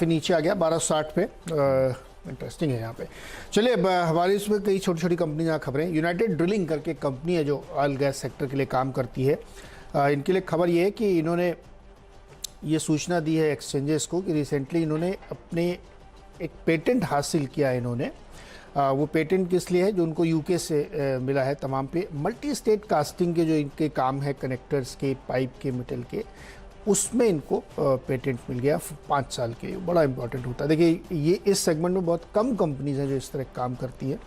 काफ़ी नीचे आ गया 1260 पे। इंटरेस्टिंग है यहाँ पे। चलिए, अब हमारी इसमें कई छोटी छोटी कंपनी यहाँ खबरें। यूनाइटेड ड्रिलिंग करके कंपनी है जो ऑयल गैस सेक्टर के लिए काम करती है। इनके लिए खबर ये है कि इन्होंने ये सूचना दी है एक्सचेंजेस को कि रिसेंटली इन्होंने अपने एक पेटेंट हासिल किया है इन्होंने। वो पेटेंट किस लिए है, जो उनको यूके से मिला है तमाम पे मल्टी स्टेट कास्टिंग के जो इनके काम है, कनेक्टर्स के, पाइप के, मेटल के, उसमें इनको पेटेंट मिल गया 5 साल के। बड़ा इंपॉर्टेंट होता है। देखिए, ये इस सेगमेंट में बहुत कम कंपनीज हैं जो इस तरह काम करती है।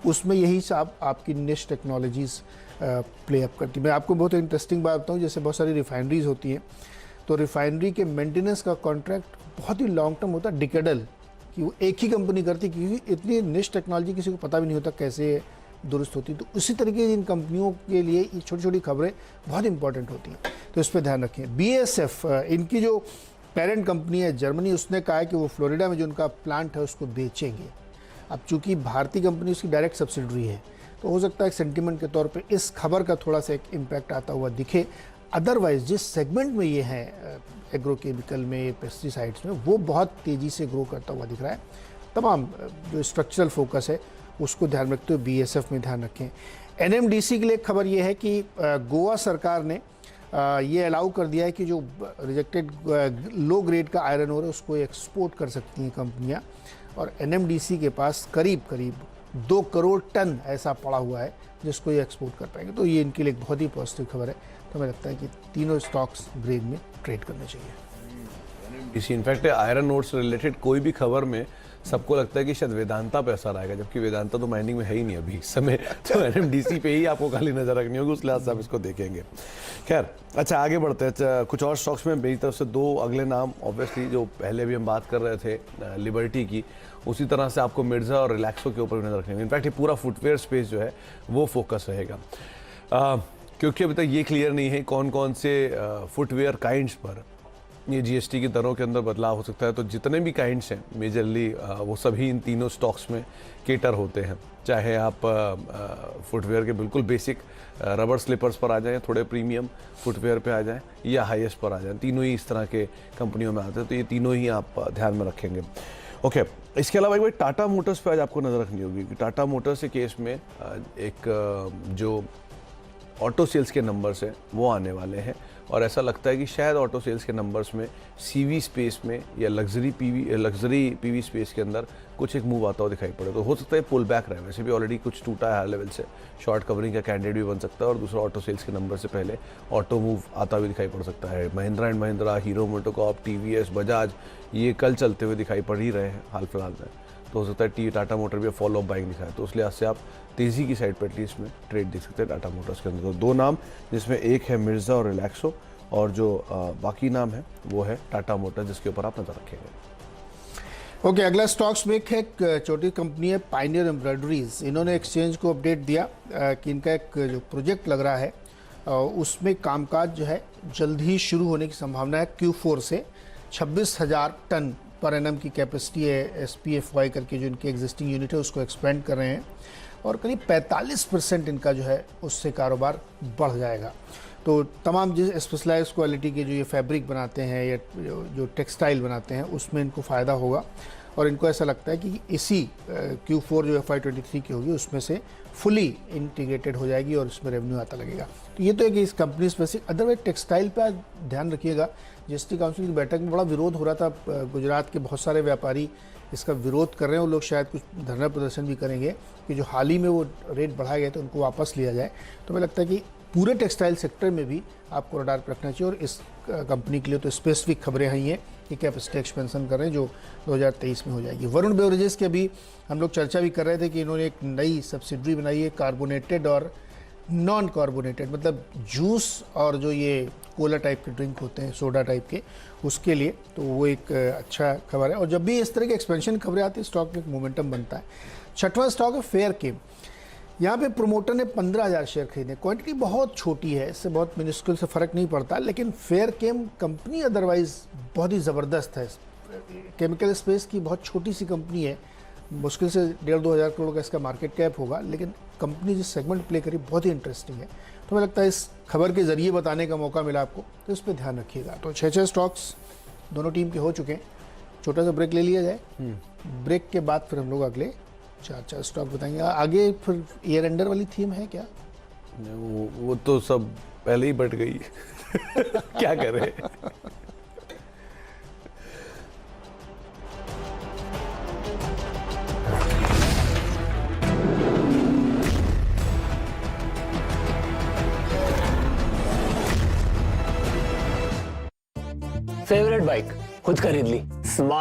उसमें यही सब आपकी निश टेक्नोलॉजीज़ प्ले अप करती है। मैं आपको बहुत इंटरेस्टिंग बात बताऊँ, जैसे बहुत सारी रिफाइनरीज होती हैं, तो रिफाइनरी के मेंटेनेंस का कॉन्ट्रैक्ट बहुत ही लॉन्ग टर्म होता है, डिकेडल, कि वो एक ही कंपनी करती, क्योंकि इतनी निश टेक्नोलॉजी किसी को पता भी नहीं होता कैसे दुरुस्त होती। तो उसी तरीके इन कंपनियों के लिए ये छोटी छोटी खबरें बहुत इंपॉर्टेंट होती हैं, तो इस पर ध्यान रखें। BASF इनकी जो पेरेंट कंपनी है जर्मनी, उसने कहा है कि वो फ्लोरिडा में जो उनका प्लांट है उसको बेचेंगे। अब चूंकि भारतीय कंपनी उसकी डायरेक्ट सब्सिडरी है, तो हो सकता है सेंटिमेंट के तौर पे इस खबर का थोड़ा सा एक इम्पैक्ट आता हुआ दिखे। अदरवाइज जिस सेगमेंट में ये है, एग्रोकेमिकल में, पेस्टिसाइड्स में, वो बहुत तेज़ी से ग्रो करता हुआ दिख रहा है। तमाम जो स्ट्रक्चरल फोकस है उसको ध्यान रखते हुए BASF में ध्यान रखें। NMDC के लिए खबर ये है कि गोवा सरकार ने ये अलाउ कर दिया है कि जो रिजेक्टेड लो ग्रेड का आयरन ओर है उसको एक्सपोर्ट कर सकती हैं कंपनियां, और NMDC के पास करीब करीब 2 करोड़ टन ऐसा पड़ा हुआ है जिसको ये एक्सपोर्ट कर पाएंगे। तो ये इनके लिए एक बहुत ही पॉजिटिव खबर है। तो हमें लगता है कि तीनों स्टॉक्स ग्रेड में ट्रेड करने चाहिए। इनफैक्ट आयरन ओर से रिलेटेड कोई भी खबर में सबको लगता है कि शायद वेदांता पे असर आएगा, जबकि वेदांता तो माइनिंग में है ही नहीं अभी इस समय। तो NMDC पे ही आपको खाली नजर रखनी होगी, उस लिहाज से आप इसको देखेंगे। खैर, अच्छा आगे बढ़ते हैं। अच्छा, कुछ और स्टॉक्स में मेरी तरफ से 2 अगले नाम, ऑब्वियसली जो पहले भी हम बात कर रहे थे लिबर्टी की, उसी तरह से आपको मिर्जा और रिलैक्सो के ऊपर भी नजर रखनी होगी। इनफैक्ट ये पूरा फुटवेयर स्पेस जो है वो फोकस रहेगा, क्योंकि अभी तक ये क्लियर नहीं है कौन कौन से फुटवेयर काइंड्स पर ये GST की दरों के अंदर बदलाव हो सकता है। तो जितने भी काइंड्स हैं मेजरली वो सभी इन तीनों स्टॉक्स में केटर होते हैं। चाहे आप फुटवेयर के बिल्कुल बेसिक रबर स्लीपर्स पर आ जाएं, थोड़े प्रीमियम फुटवेयर पे आ जाएं, या हाईएस्ट पर आ जाएं, तीनों ही इस तरह के कंपनियों में आते हैं। तो ये तीनों ही आप ध्यान में रखेंगे। ओके, इसके अलावा एक बार टाटा मोटर्स पे आज आपको नज़र रखनी होगी कि टाटा मोटर्स के केस में एक जो ऑटो सेल्स के नंबर्स हैं वो आने वाले हैं, और ऐसा लगता है कि शायद ऑटो सेल्स के नंबर्स में CV स्पेस में या लग्जरी PV स्पेस के अंदर कुछ एक मूव आता हुआ दिखाई पड़े। तो हो सकता है पुल बैक रहे, वैसे भी ऑलरेडी कुछ टूटा है हाई लेवल से, शॉर्ट कवरिंग का कैंडिडेट भी बन सकता है, और दूसरा ऑटो सेल्स के नंबर से पहले ऑटो मूव आता हुआ दिखाई पड़ सकता है। Mahindra and Mahindra, hero MotoCorp, TVS, Bajaj, ये कल चलते हुए दिखाई पड़ ही रहे हैं हाल फिलहाल में। तो हो सकता है टाटा मोटर भी फॉलो अप बाइंग दिखाए, तो उस लिहाज से आप तेज़ी की साइड पर एटलीस्ट में ट्रेड देख सकते हैं टाटा मोटर्स के अंदर। तो 2 नाम, जिसमें एक है मिर्जा और रिलैक्सो, और जो बाकी नाम है वो है टाटा मोटर्स, जिसके ऊपर आप नजर रखेंगे। ओके, अगला स्टॉक्स में एक छोटी कंपनी है पायनियर एम्ब्रॉयडरीज। इन्होंने एक्सचेंज को अपडेट दिया कि इनका एक जो प्रोजेक्ट लग रहा है उसमें कामकाज जो है जल्द ही शुरू होने की संभावना है। Q4 से 26,000 टन पर एनम की कैपेसिटी है। SPFY करके जो इनकी एग्जिस्टिंग यूनिट है उसको एक्सपेंड कर रहे हैं, और करीब 45% इनका जो है उससे कारोबार बढ़ जाएगा। तो तमाम जिस स्पेशलाइज क्वालिटी के जो ये फैब्रिक बनाते हैं या जो टेक्सटाइल बनाते हैं उसमें इनको फ़ायदा होगा, और इनको ऐसा लगता है कि इसी Q4 जो FY23 की होगी उसमें से फुली इंटीग्रेटेड हो जाएगी और इसमें रेवेन्यू आता लगेगा। तो ये तो है कि इस कंपनी स्पेसिफिक। अदरवाइज टेक्सटाइल पे आज ध्यान रखिएगा, GST काउंसिल की बैठक में बड़ा विरोध हो रहा था। गुजरात के बहुत सारे व्यापारी इसका विरोध कर रहे हैं, वो लोग शायद कुछ धरना प्रदर्शन भी करेंगे कि जो हाल ही में वो रेट बढ़ाया गया तो उनको वापस लिया जाए। तो मुझे लगता है कि पूरे टेक्सटाइल सेक्टर में भी आपको रडार पर रखना चाहिए, और इस कंपनी के लिए तो स्पेसिफिक खबरें आई हैं कि कैपेसिटी एक्सपेंशन कर रहे हैं जो 2023 में हो जाएगी। वरुण बेवरेजेस के अभी हम लोग चर्चा भी कर रहे थे कि इन्होंने एक नई सब्सिडरी बनाई है, कार्बोनेटेड और नॉन कार्बोनेटेड, मतलब जूस और जो ये कोला टाइप के ड्रिंक होते हैं, सोडा टाइप के, उसके लिए। तो वो एक अच्छा खबर है, और जब भी इस तरह की एक्सपेंशन खबरें आती है स्टॉक में एक मोमेंटम बनता है। 6वां स्टॉक है फेयरकेम। यहाँ पे प्रोमोटर ने 15,000 शेयर खरीदे। क्वांटिटी बहुत छोटी है, इससे बहुत मिनिस्कुल से फ़र्क नहीं पड़ता, लेकिन फेयरकेम कंपनी अदरवाइज़ बहुत ही ज़बरदस्त है। केमिकल स्पेस की बहुत छोटी सी कंपनी है, मुश्किल से 1,500-2 हज़ार करोड़ का इसका मार्केट कैप होगा, लेकिन कंपनी जिस सेगमेंट प्ले करी बहुत ही इंटरेस्टिंग है। तो मुझे लगता है इस खबर के ज़रिए बताने का मौका मिला आपको, तो इस पर ध्यान रखिएगा। तो 6 स्टॉक्स दोनों टीम के हो चुके हैं। छोटा सा ब्रेक ले लिया जाए। ब्रेक के बाद फिर हम लोग अगले 4 स्टॉक बताएंगे। आगे फिर ईयर एंडर वाली थीम है क्या? वो तो सब पहले ही बट गई क्या करें। फेवरेट बाइक खुद खरीद ली, स्मार्ट